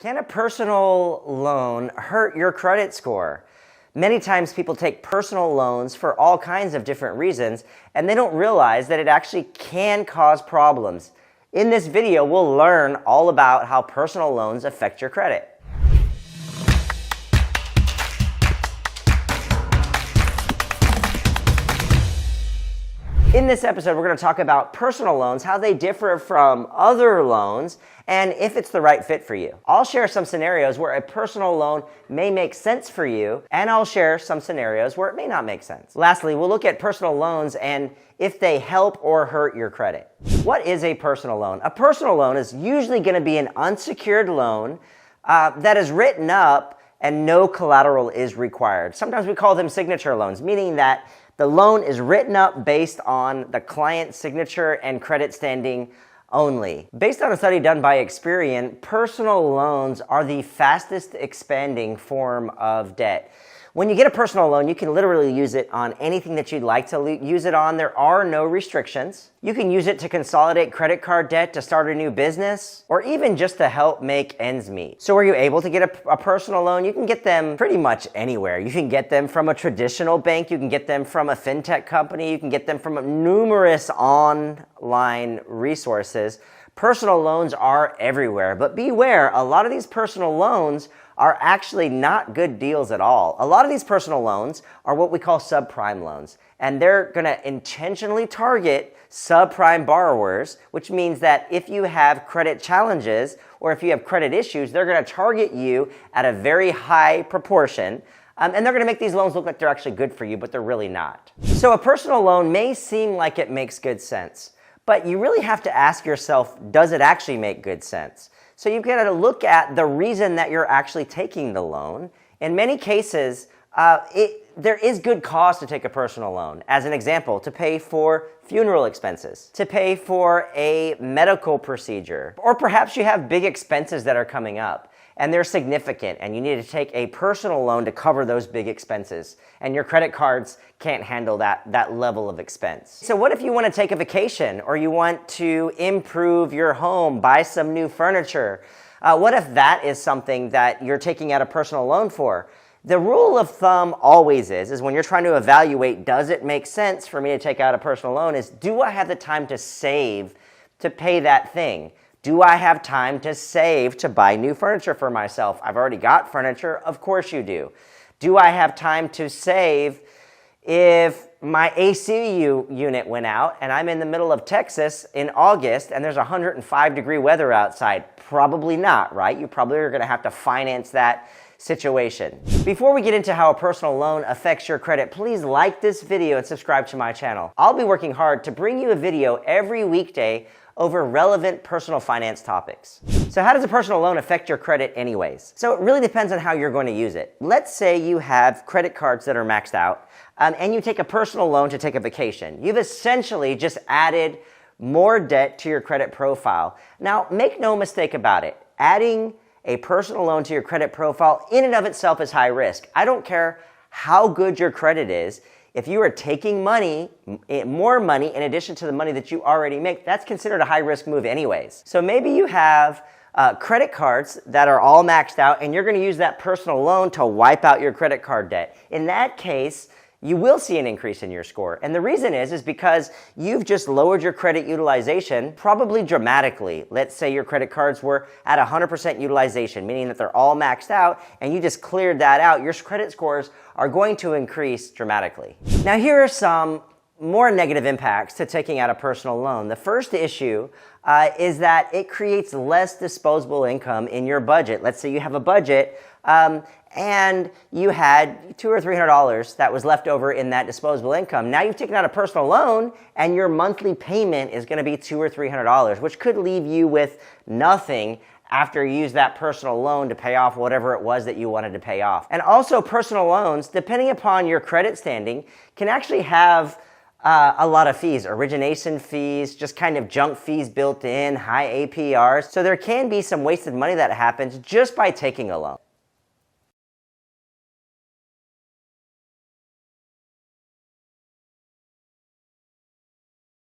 Can a personal loan hurt your credit score? Many times people take personal loans for all kinds of different reasons, and they don't realize that it actually can cause problems. In this video, we'll learn all about how personal loans affect your credit. In this episode, we're going to talk about personal loans, how they differ from other loans, and if it's the right fit for you. I'll share some scenarios where a personal loan may make sense for you, and I'll share some scenarios where it may not make sense. Lastly, we'll look at personal loans and if they help or hurt your credit. What is a personal loan? A personal loan is usually going to be an unsecured loan that is written up and no collateral is required. Sometimes we call them signature loans, meaning that the loan is written up based on the client's signature and credit standing only. Based on a study done by Experian, personal loans are the fastest expanding form of debt. When you get a personal loan, you can literally use it on anything that you'd like to use it on. There are no restrictions. You can use it to consolidate credit card debt, to start a new business, or even just to help make ends meet. So are you able to get a personal loan? You can get them pretty much anywhere. You can get them from a traditional bank. You can get them from a fintech company. You can get them from numerous online resources. Personal loans are everywhere, but beware, a lot of these personal loans are actually not good deals at all. A lot of these personal loans are what we call subprime loans, and they're going to intentionally target subprime borrowers, which means that if you have credit challenges or if you have credit issues, they're going to target you at a very high proportion. And they're going to make these loans look like they're actually good for you, but they're really not. So a personal loan may seem like it makes good sense, but you really have to ask yourself, does it actually make good sense? So you've got to look at the reason that you're actually taking the loan. In many cases, there is good cause to take a personal loan. As an example, to pay for funeral expenses, to pay for a medical procedure, or perhaps you have big expenses that are coming up and they're significant and you need to take a personal loan to cover those big expenses and your credit cards can't handle that level of expense. So what if you want to take a vacation or you want to improve your home, buy some new furniture? What if that is something that you're taking out a personal loan for? The rule of thumb always is when you're trying to evaluate, does it make sense for me to take out a personal loan, is do I have the time to save to pay that thing? Do I have time to save to buy new furniture for myself? I've already got furniture. Of course you do. Do I have time to save if my AC unit went out and I'm in the middle of Texas in August and there's 105-degree weather outside? Probably not, right? You probably are going to have to finance that situation. Before we get into how a personal loan affects your credit, please like this video and subscribe to my channel. I'll be working hard to bring you a video every weekday over relevant personal finance topics. So how does a personal loan affect your credit anyways? So it really depends on how you're going to use it. Let's say you have credit cards that are maxed out and you take a personal loan to take a vacation. You've essentially just added more debt to your credit profile. Now, make no mistake about it. Adding a personal loan to your credit profile in and of itself is high risk. I don't care how good your credit is. If you are taking more money in addition to the money that you already make, that's considered a high-risk move anyways. So maybe you have credit cards that are all maxed out and you're going to use that personal loan to wipe out your credit card debt. In that case, you will see an increase in your score. And the reason is because you've just lowered your credit utilization probably dramatically. Let's say your credit cards were at 100% utilization, meaning that they're all maxed out, and you just cleared that out. Your credit scores are going to increase dramatically. Now, here are some more negative impacts to taking out a personal loan. The first issue is that it creates less disposable income in your budget. Let's say you have a budget and you had $200 or $300 that was left over in that disposable income. Now you've taken out a personal loan and your monthly payment is going to be $200 or $300, which could leave you with nothing after you use that personal loan to pay off whatever it was that you wanted to pay off. And also personal loans, depending upon your credit standing, can actually have a lot of fees, origination fees, just kind of junk fees built in, high APRs. So there can be some wasted money that happens just by taking a loan.